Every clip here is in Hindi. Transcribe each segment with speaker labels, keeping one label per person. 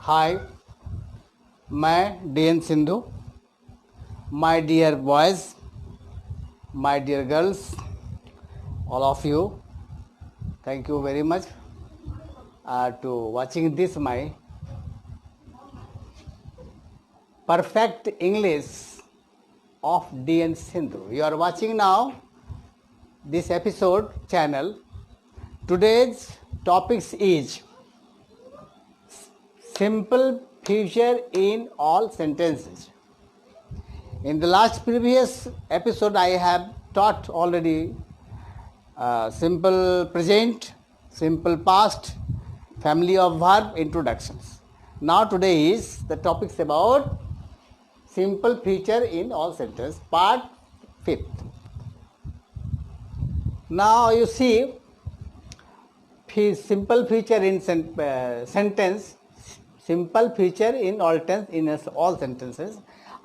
Speaker 1: हाय, मैं D N Sindhu. My dear boys, my dear girls, all of you, thank you very much to watching this my perfect English of DN Sindhu. You are watching now this episode channel. Today's topics is simple future in all sentences. In the last previous episode I have taught already simple present, simple past, family of verb, introductions. Now today is the topics about simple future in all sentences, part 5th. Now you see simple future in sentence, simple future in all sentences.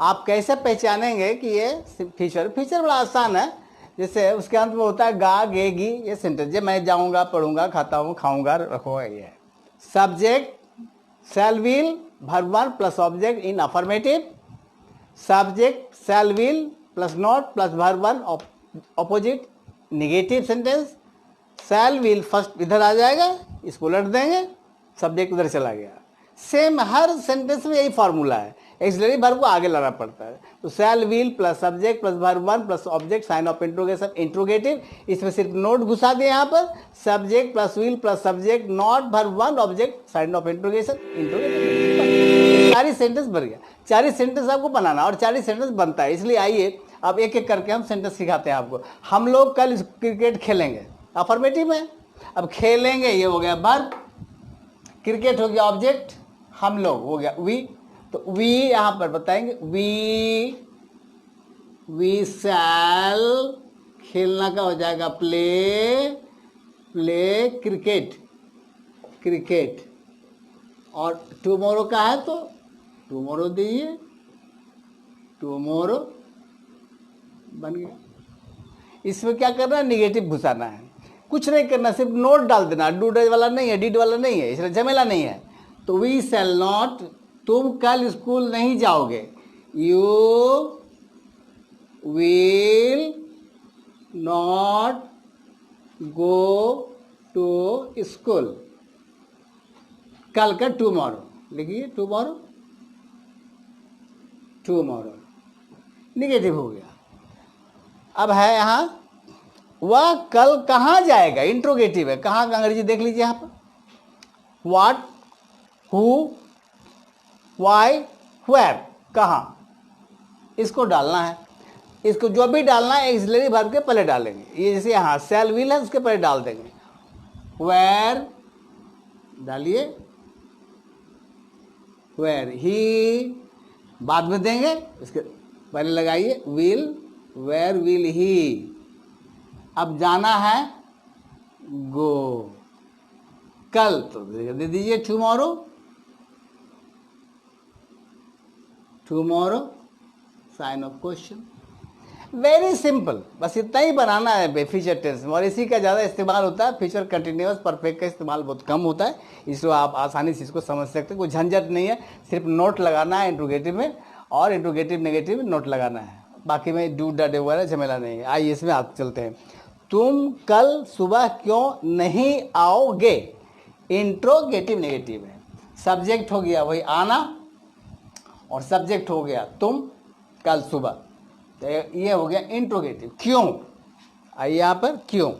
Speaker 1: आप कैसे पहचानेंगे कि ये फीचर बड़ा आसान है। जैसे उसके अंत में होता है गा, गेगी, ये सेंटेंस। जब मैं जाऊंगा, पढ़ूंगा, खाता हूँ, खाऊंगा, रखूंगा, ये है। Subject shell will verb 1 plus object in affirmative. Subject shell will plus not plus verb 1 opposite negative sentence. Shell will first इधर आ जाएगा, इसको उलट देंगे, सब्जेक्ट उधर चला गया। सेम हर सेंटेंस में यही फॉर्मूला है। एक्सिलरी वर्ब को आगे लाना पड़ता है। तो shall will plus subject plus verb 1 plus object sign of interrogation interrogative. इसमें सिर्फ नोट घुसा दिए यहाँ पर, subject plus will plus subject not verb 1 object sign of interrogation interrogative. 40 sentence बन गया। 40 सेंटेंस आपको बनाना और 40 सेंटेंस बनता है। इसलिए आइए अब एक एक करके हम सेंटेंस सिखाते हैं आपको। हम लोग कल क्रिकेट खेलेंगे, अफर्मेटिव में। अब खेलेंगे ये हो गया वर्ब, क्रिकेट हो गया ऑब्जेक्ट, हम लोग हो गया वी। तो वी यहां पर बताएंगे वी शैल, खेलना का हो जाएगा प्ले क्रिकेट। और टुमारो का है तो टुमारो दीजिए, टुमारो बन गया। इसमें क्या करना है, निगेटिव घुसाना है, कुछ नहीं करना, सिर्फ नोट डाल देना। डूड वाला नहीं है, डिड वाला नहीं है, इसलिए झमेला नहीं है। तो वी शैल नॉट, तुम कल स्कूल नहीं जाओगे। You will not go to school. कल का टुमारो लिखिए, टुमारो निगेटिव हो गया। अब है यहां वह कल कहाँ जाएगा, इंट्रोगेटिव है। कहाँ का अंग्रेजी देख लीजिए यहां पर, व्हाट, हु, वाई, वेयर, कहाँ, इसको डालना है। इसको जो भी डालना है एक्सिलरी वर्ब के पहले डालेंगे। ये जैसे यहाँ शैल विल है, उसके पहले डाल देंगे। वेयर डालिए, वेयर ही बाद में देंगे, इसके पहले लगाइए विल, वेयर विल ही। अब जाना है गो, कल तो दे दीजिए tomorrow sign of question. Very simple, बस इतना ही बनाना है फ्यूचर टेंस में। और इसी का ज़्यादा इस्तेमाल होता है, फ्यूचर कंटिन्यूअस परफेक्ट का इस्तेमाल बहुत कम होता है। इसलिए आप आसानी से इसको समझ सकते हैं, कोई झंझट नहीं है। सिर्फ नोट लगाना है इंट्रोगेटिव में, और इंट्रोगेटिव नेगेटिव में नोट लगाना है। बाकी में डू डे वगैरह झमेला नहीं है। आइए इसमें आप चलते हैं। तुम कल सुबह क्यों नहीं आओगे, इंट्रोगेटिव नेगेटिव है। सब्जेक्ट हो गया वही आना, और सब्जेक्ट हो गया तुम कल सुबह, तो ये हो गया इंट्रोगेटिव। क्यों, आइए यहां पर क्यों,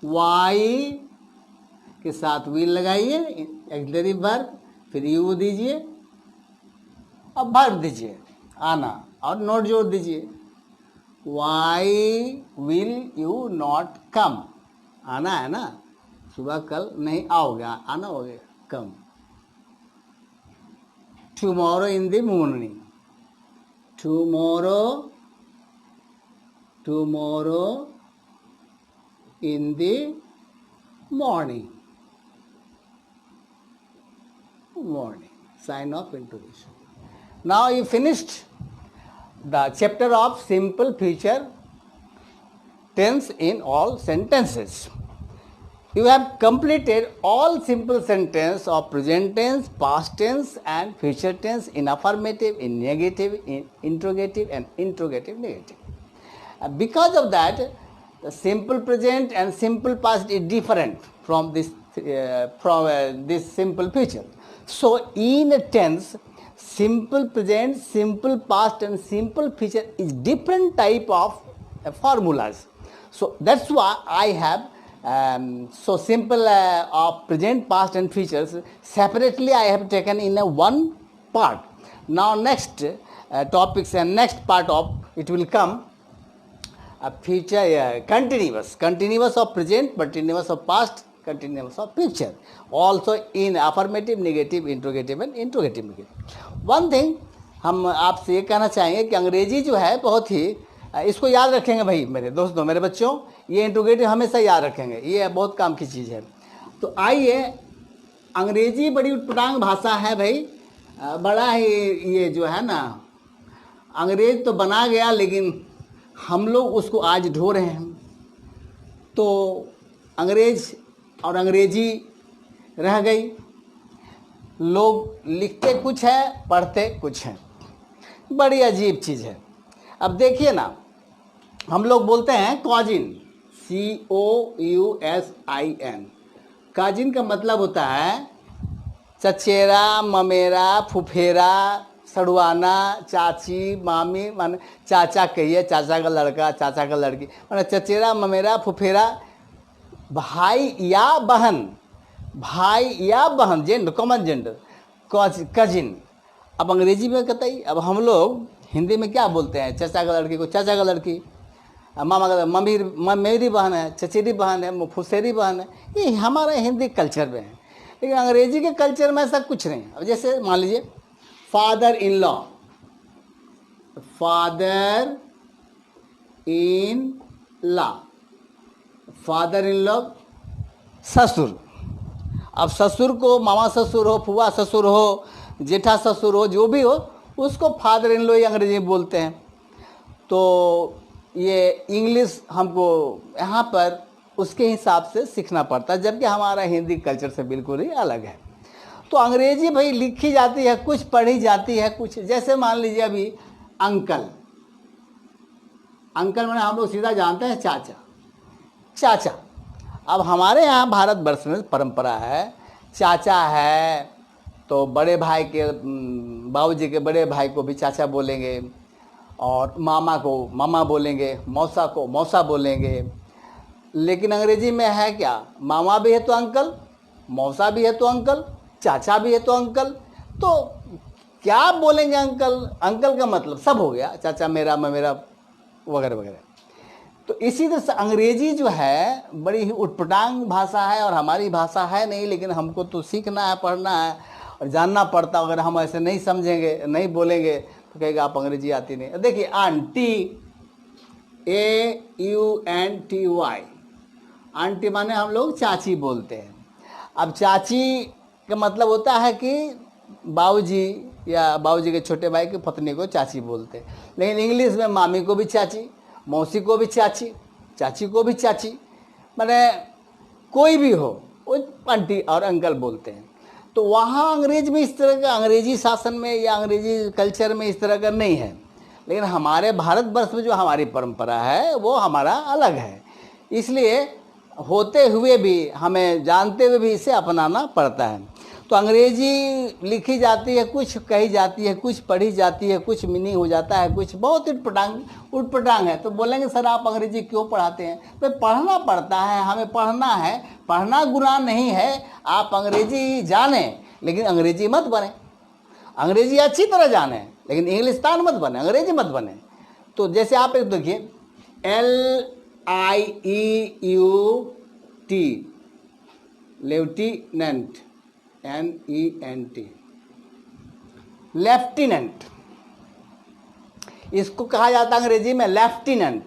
Speaker 1: वाई के साथ विल लगाइए, एक्सिलरी वर्ब, फिर यू दीजिए, अब वर्ब दीजिए आना, और नोट जोड़ दीजिए। Why will you not come, आना है ना, सुबह कल नहीं आओगे, आना हो गया कम। Tomorrow in the morning, tomorrow in the morning, sign of introduction. Now you finished the chapter of simple future tense in all sentences. you have completed all simple sentence of present tense, past tense and future tense in affirmative, in negative, in interrogative and interrogative negative. Because of that, the simple present and simple past is different from this simple future. So in a tense, simple present, simple past and simple future is different type of formulas. So that's why I have so simple of present, past and futures separately I have taken in a one part. Now next topics and next part of it will come future continuous of present, continuous of past, continuous of future, also in affirmative, negative, interrogative and interrogative negative. One thing हम आपसे ये कहना चाहेंगे कि अंग्रेजी जो है बहुत ही इसको याद रखेंगे भाई मेरे दोस्तों, मेरे बच्चों, ये इंट्रोगेटिव हमेशा याद रखेंगे, ये बहुत काम की चीज़ है। तो आइए, अंग्रेजी बड़ी उटपटांग भाषा है भाई, बड़ा ही ये जो है ना, अंग्रेज तो बना गया लेकिन हम लोग उसको आज ढो रहे हैं। तो अंग्रेज और अंग्रेजी रह गई, लोग लिखते कुछ है, पढ़ते कुछ है, बड़ी अजीब चीज़ है। अब देखिए ना, हम लोग बोलते हैं कॉजिन, COUSIN। काजिन का मतलब होता है चचेरा, ममेरा, फुफेरा, सड़ुआना, चाची, मामी, मान चाचा कहिए, चाचा का लड़का, चाचा का लड़की, माने चचेरा, ममेरा, फुफेरा, भाई या बहन, भाई या बहन, जेंडर, कॉमन जेंडर, कजिन। अब अंग्रेजी में कहता ही, अब हम लोग हिंदी में क्या बोलते हैं, चाचा का लड़की को चाचा का लड़की, मामा का मम्मी, मेरी बहन है, चचेरी बहन है, फुसेरी बहन है, ये हमारे हिंदी कल्चर में है। लेकिन अंग्रेजी के कल्चर में ऐसा कुछ नहीं। अब जैसे मान लीजिए father in law, father in law, father in law, ससुर। अब ससुर को मामा ससुर हो, फुआ ससुर हो, जेठा ससुर हो, जो भी हो, उसको फादर इन लॉ ही अंग्रेजी में बोलते हैं। तो ये इंग्लिश हमको यहाँ पर उसके हिसाब से सीखना पड़ता है, जबकि हमारा हिंदी कल्चर से बिल्कुल ही अलग है। तो अंग्रेजी भाई लिखी जाती है कुछ, पढ़ी जाती है कुछ। जैसे मान लीजिए अभी अंकल, अंकल मैंने हम लोग सीधा जानते हैं चाचा, चाचा। अब हमारे यहाँ भारतवर्ष में परंपरा है, चाचा है तो बड़े भाई के, बाबूजी के बड़े भाई को भी चाचा बोलेंगे, और मामा को मामा बोलेंगे, मौसा को मौसा बोलेंगे। लेकिन अंग्रेजी में है क्या, मामा भी है तो अंकल, मौसा भी है तो अंकल, चाचा भी है तो अंकल। तो क्या बोलेंगे अंकल, अंकल का मतलब सब हो गया, चाचा मेरा, मैं मेरा, वगैरह वगैरह। तो इसी तरह से अंग्रेजी जो है बड़ी ही उटपटांग भाषा है और हमारी भाषा है नहीं, लेकिन हमको तो सीखना है, पढ़ना है और जानना पड़ता। अगर हम ऐसे नहीं समझेंगे, नहीं बोलेंगे तो कहेगा आप अंग्रेजी आती नहीं। देखिए आंटी, AUNTY, आंटी माने हम लोग चाची बोलते हैं। अब चाची का मतलब होता है कि बाबूजी या बाबूजी के छोटे भाई की पत्नी को चाची बोलते हैं। लेकिन इंग्लिश में मामी को भी चाची, मौसी को भी चाची, चाची को भी चाची, माने कोई भी हो वो आंटी और अंकल बोलते हैं। तो वहाँ अंग्रेज में इस तरह का, अंग्रेजी शासन में या अंग्रेजी कल्चर में इस तरह का नहीं है। लेकिन हमारे भारतवर्ष में जो हमारी परंपरा है वो हमारा अलग है, इसलिए होते हुए भी, हमें जानते हुए भी इसे अपनाना पड़ता है। तो अंग्रेजी लिखी जाती है कुछ, कही जाती है कुछ, पढ़ी जाती है कुछ, मीनिंग हो जाता है कुछ, बहुत उटपटांग है। तो बोलेंगे सर आप अंग्रेजी क्यों पढ़ाते हैं? तो पढ़ना पड़ता है, हमें पढ़ना है, पढ़ना गुनाह नहीं है। आप अंग्रेजी जानें लेकिन अंग्रेजी मत बने, अंग्रेजी अच्छी तरह जाने लेकिन इंग्लिस्तान मत बने, अंग्रेजी मत बने। तो जैसे आप एक देखिए LIEUT, लेफ्टिनेंट, NENT, लेफ्टिनेंट, इसको कहा जाता है अंग्रेजी में लेफ्टिनेंट,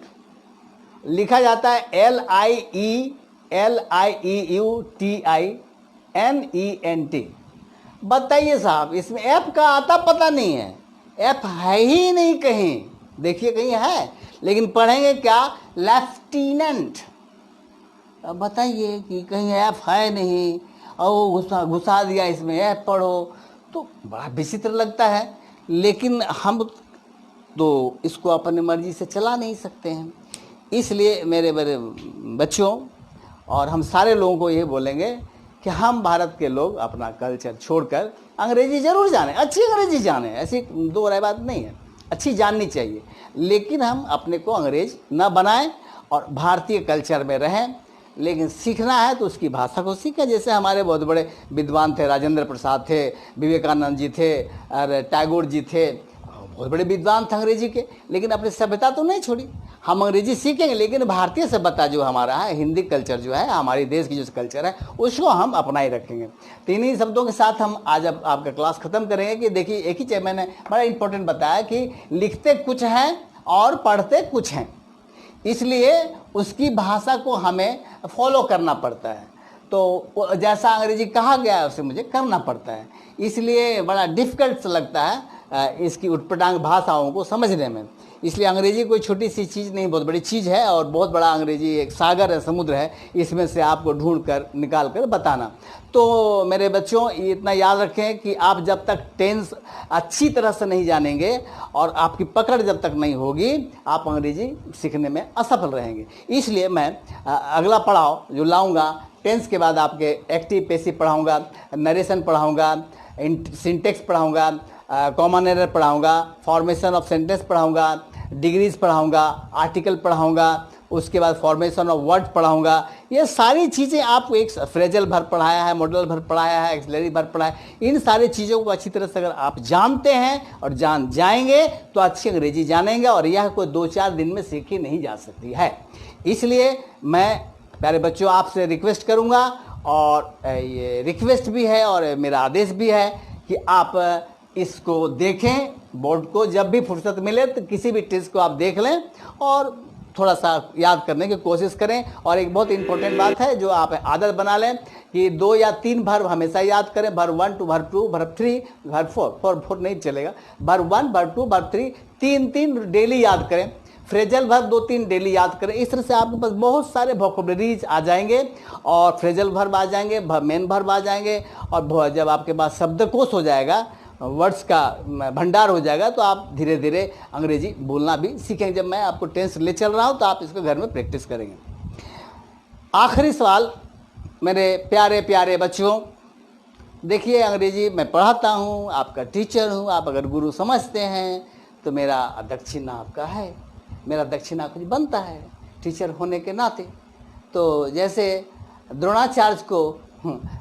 Speaker 1: लिखा जाता है LIEUTINENT। बताइए साहब, इसमें एफ का आता पता नहीं है, एफ है ही नहीं कहीं, देखिए कहीं है, लेकिन पढ़ेंगे क्या, लेफ्टिनेंट। अब बताइए कि कहीं ऐप है नहीं और वो घुसा दिया इसमें ऐप पढ़ो, तो बड़ा विचित्र लगता है। लेकिन हम तो इसको अपनी मर्जी से चला नहीं सकते हैं। इसलिए मेरे बड़े बच्चों और हम सारे लोगों को ये बोलेंगे कि हम भारत के लोग अपना कल्चर छोड़कर अंग्रेजी ज़रूर जानें, अच्छी अंग्रेजी जानें, ऐसी दो राय बात नहीं है, अच्छी जाननी चाहिए, लेकिन हम अपने को अंग्रेज न बनाएं और भारतीय कल्चर में रहें। लेकिन सीखना है तो उसकी भाषा को सीखें। जैसे हमारे बहुत बड़े विद्वान थे, राजेंद्र प्रसाद थे, विवेकानंद जी थे और टैगोर जी थे, बहुत बड़े विद्वान थे अंग्रेजी के, लेकिन अपनी सभ्यता तो नहीं छोड़ी। हम अंग्रेजी सीखेंगे लेकिन भारतीय सभ्यता जो हमारा है, हिंदी कल्चर जो है, हमारे देश की जो कल्चर है, उसको हम अपना ही रखेंगे। तो इन्हीं शब्दों के साथ हम आज अब आपका क्लास खत्म करेंगे कि देखिए एक ही चीज़ मैंने बड़ा इंपॉर्टेंट बताया कि लिखते कुछ हैं और पढ़ते कुछ हैं, इसलिए उसकी भाषा को हमें फॉलो करना पड़ता है। तो जैसा अंग्रेजी कहा गया है उसे मुझे करना पड़ता है, इसलिए बड़ा डिफ़िकल्ट लगता है इसकी उटपटांग भाषाओं को समझने में। इसलिए अंग्रेजी कोई छोटी सी चीज़ नहीं, बहुत बड़ी चीज़ है और बहुत बड़ा अंग्रेजी एक सागर है, समुद्र है, इसमें से आपको ढूंढ कर निकाल कर बताना। तो मेरे बच्चों ये इतना याद रखें कि आप जब तक टेंस अच्छी तरह से नहीं जानेंगे और आपकी पकड़ जब तक नहीं होगी, आप अंग्रेजी सीखने में असफल रहेंगे। इसलिए मैं अगला पड़ाव जो लाऊंगा, टेंस के बाद आपके एक्टिव पैसिव पढ़ाऊँगा, नरेशन पढ़ाऊँगा, सिंटेक्स पढ़ाऊँगा, कॉमन एरर पढ़ाऊँगा, फॉर्मेशन ऑफ सेंटेंस पढ़ाऊँगा, डिग्रीज पढ़ाऊँगा, आर्टिकल पढ़ाऊँगा, उसके बाद फॉर्मेशन ऑफ वर्ड पढ़ाऊँगा। ये सारी चीज़ें आपको, एक फ्रेजल वर्ब पढ़ाया है, मॉडल वर्ब पढ़ाया है, एक्सिलरी वर्ब पढ़ाया है, इन सारी चीज़ों को अच्छी तरह से अगर आप जानते हैं और जान जाएंगे तो अच्छी अंग्रेजी जानेंगे, और यह कोई 2-4 दिन में सीखी नहीं जा सकती है। इसलिए मैं प्यारे बच्चों आपसे रिक्वेस्ट करूँगा, और ये रिक्वेस्ट भी है और मेरा आदेश भी है कि आप इसको देखें, बोर्ड को जब भी फुर्सत मिले तो किसी भी टेस्ट को आप देख लें और थोड़ा सा याद करने की कोशिश करें। और एक बहुत इंपॉर्टेंट बात है जो आप आदत बना लें कि 2 या 3 वर्ब हमेशा याद करें, verb 1 to verb 2 verb 3 verb 4 नहीं चलेगा, वर्ब 1 वर्ब 2 वर्ब 3 3 डेली याद करें, फ्रेजल वर्ब 2-3 डेली याद करें। इस तरह से आपके पास बहुत सारे वोकैबुलरीज आ जाएंगे और फ्रेजल वर्ब आ जाएंगे, मेन वर्ब आ जाएंगे, और जब आपके पास शब्दकोश हो जाएगा, वर्ड्स का भंडार हो जाएगा, तो आप धीरे धीरे अंग्रेजी बोलना भी सीखेंगे। जब मैं आपको टेंस ले चल रहा हूँ तो आप इसको घर में प्रैक्टिस करेंगे। आखिरी सवाल मेरे प्यारे प्यारे बच्चों, देखिए अंग्रेजी मैं पढ़ाता हूँ, आपका टीचर हूँ, आप अगर गुरु समझते हैं तो मेरा दक्षिणा आपका है, मेरा दक्षिणा कुछ बनता है टीचर होने के नाते। तो जैसे द्रोणाचार्य को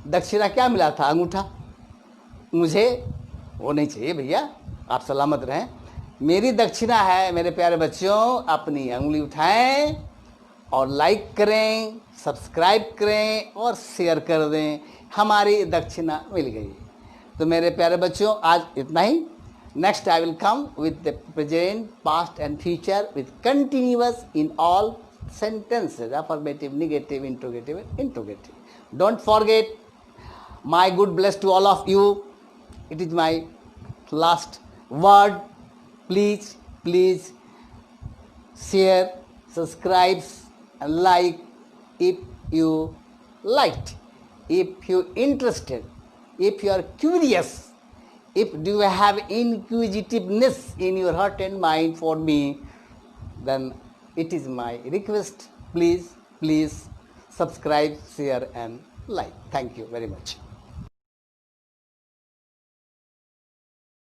Speaker 1: दक्षिणा क्या मिला था? अंगूठा। मुझे वो नहीं चाहिए भैया, आप सलामत रहें। मेरी दक्षिणा है मेरे प्यारे बच्चों, अपनी अंगुली उठाएं और लाइक करें, सब्सक्राइब करें और शेयर कर दें, हमारी दक्षिणा मिल गई। तो मेरे प्यारे बच्चों आज इतना ही। Next I will come with the present, past and future with continuous in all sentences, affirmative, negative, interrogative, interrogative. Don't forget, my good bless to all of you. It is my last word. Please share, subscribe and like if you liked, if you interested, if you are curious, if do you have inquisitiveness in your heart and mind for me, then it is my request. Please subscribe, share and like. Thank you very much.